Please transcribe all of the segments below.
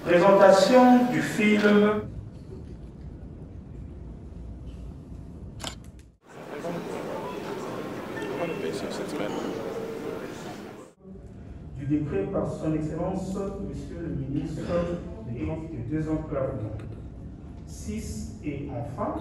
Présentation du film du décret par son Excellence, Monsieur le ministre des Désenclavements. 6 et enfin,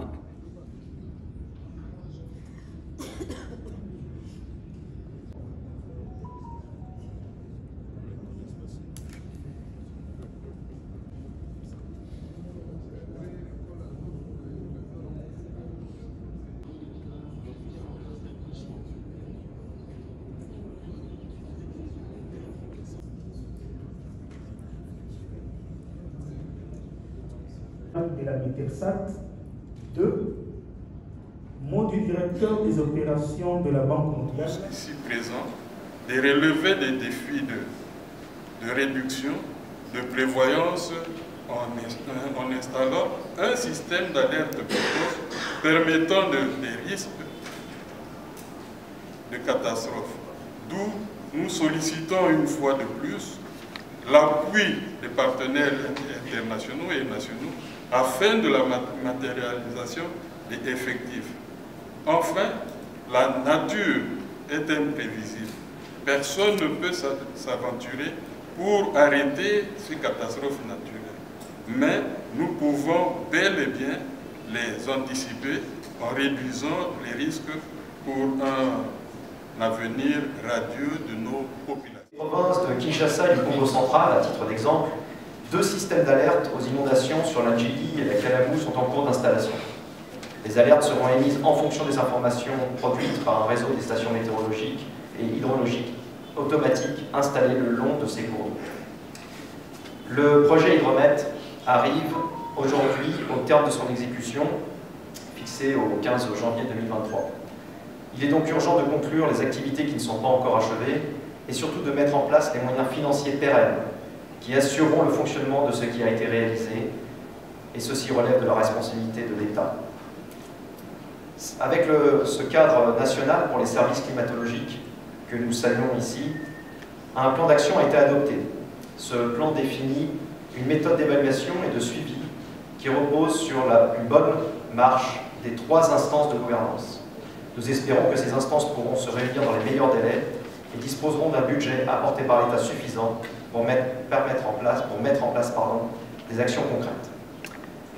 de la Mételsat. 2. Mot du directeur des opérations de la Banque mondiale. Ici présent, de relever des défis de réduction, de prévoyance en installant un système d'alerte précoce permettant des risques de catastrophe. D'où nous sollicitons une fois de plus l'appui des partenaires internationaux et nationaux afin de la matérialisation des effectifs. Enfin, la nature est imprévisible. Personne ne peut s'aventurer pour arrêter ces catastrophes naturelles. Mais nous pouvons bel et bien les anticiper en réduisant les risques pour un avenir radieux de nos populations. Les provinces de Kinshasa et du Congo central, à titre d'exemple, 2 systèmes d'alerte aux inondations sur la Djili et la Kalamou sont en cours d'installation. Les alertes seront émises en fonction des informations produites par un réseau des stations météorologiques et hydrologiques automatiques installées le long de ces cours d'eau. Le projet Hydromet arrive aujourd'hui au terme de son exécution, fixé au 15 janvier 2023. Il est donc urgent de conclure les activités qui ne sont pas encore achevées et surtout de mettre en place les moyens financiers pérennes qui assureront le fonctionnement de ce qui a été réalisé, et ceci relève de la responsabilité de l'État. Avec ce cadre national pour les services climatologiques que nous saluons ici, un plan d'action a été adopté. Ce plan définit une méthode d'évaluation et de suivi qui repose sur une bonne marche des 3 instances de gouvernance. Nous espérons que ces instances pourront se réunir dans les meilleurs délais et disposeront d'un budget apporté par l'État suffisant pour mettre en place des actions concrètes.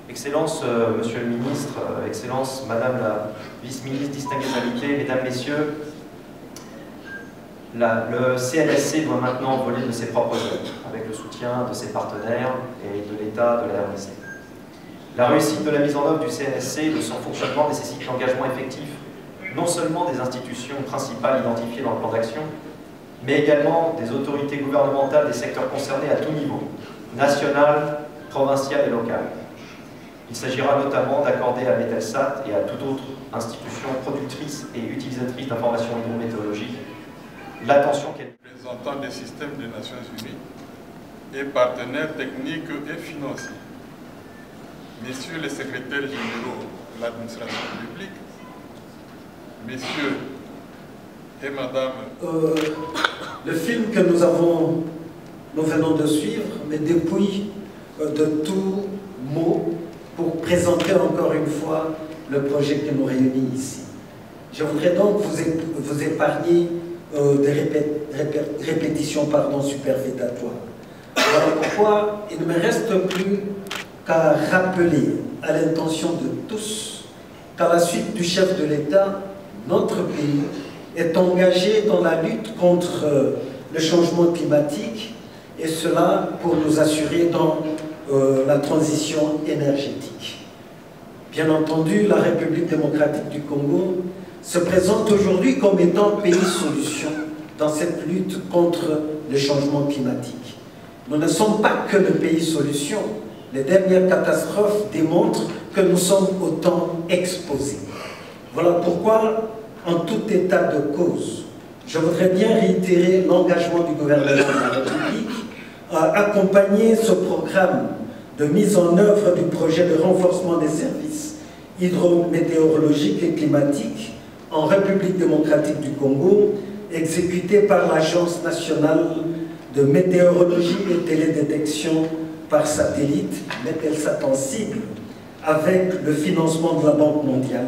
Excellence, Monsieur le Ministre, Excellence, Madame la Vice-Ministre, distinguées invités, Mesdames, Messieurs, le CNSC doit maintenant voler de ses propres ailes, avec le soutien de ses partenaires et de l'État de la RDC. La réussite de la mise en œuvre du CNSC et de son fonctionnement nécessite l'engagement effectif non seulement des institutions principales identifiées dans le plan d'action, mais également des autorités gouvernementales des secteurs concernés à tout niveau, national, provincial et local. Il s'agira notamment d'accorder à Mételsat et à toute autre institution productrice et utilisatrice d'informations hydrométéorologiques l'attention qu'elle... Représentant des systèmes des Nations Unies et partenaires techniques et financiers, messieurs les secrétaires généraux de l'administration publique, messieurs et madame... Le film que nous venons de suivre me dépouille de tout mot pour présenter encore une fois le projet qui nous réunit ici. Je voudrais donc vous épargner des répétitions superfétatoires. Voilà pourquoi il ne me reste plus qu'à rappeler à l'intention de tous qu'à la suite du chef de l'État, notre pays est engagé dans la lutte contre le changement climatique, et cela pour nous assurer dans la transition énergétique. Bien entendu, la République démocratique du Congo se présente aujourd'hui comme étant pays solution dans cette lutte contre le changement climatique. Nous ne sommes pas que le pays solution. Les dernières catastrophes démontrent que nous sommes autant exposés. Voilà pourquoi, en tout état de cause, je voudrais bien réitérer l'engagement du gouvernement de la République à accompagner ce programme de mise en œuvre du projet de renforcement des services hydrométéorologiques et climatiques en République démocratique du Congo, exécuté par l'Agence nationale de météorologie et télédétection par satellite, Mettelsat cible, avec le financement de la Banque mondiale.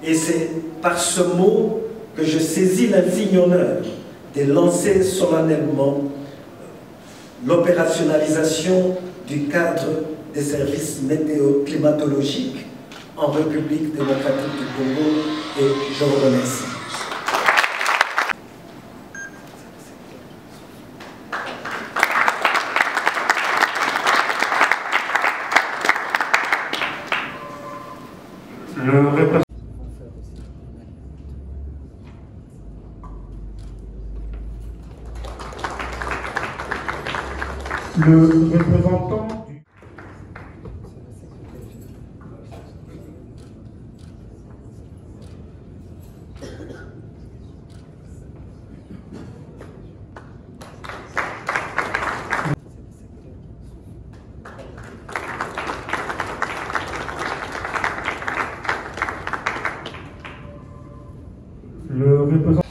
Et c'est par ce mot que je saisis l'insigne honneur de lancer solennellement l'opérationnalisation du cadre des services météo-climatologiques en République démocratique du Congo, et je vous remercie. Le représentant du... Le représentant...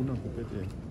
Una copete.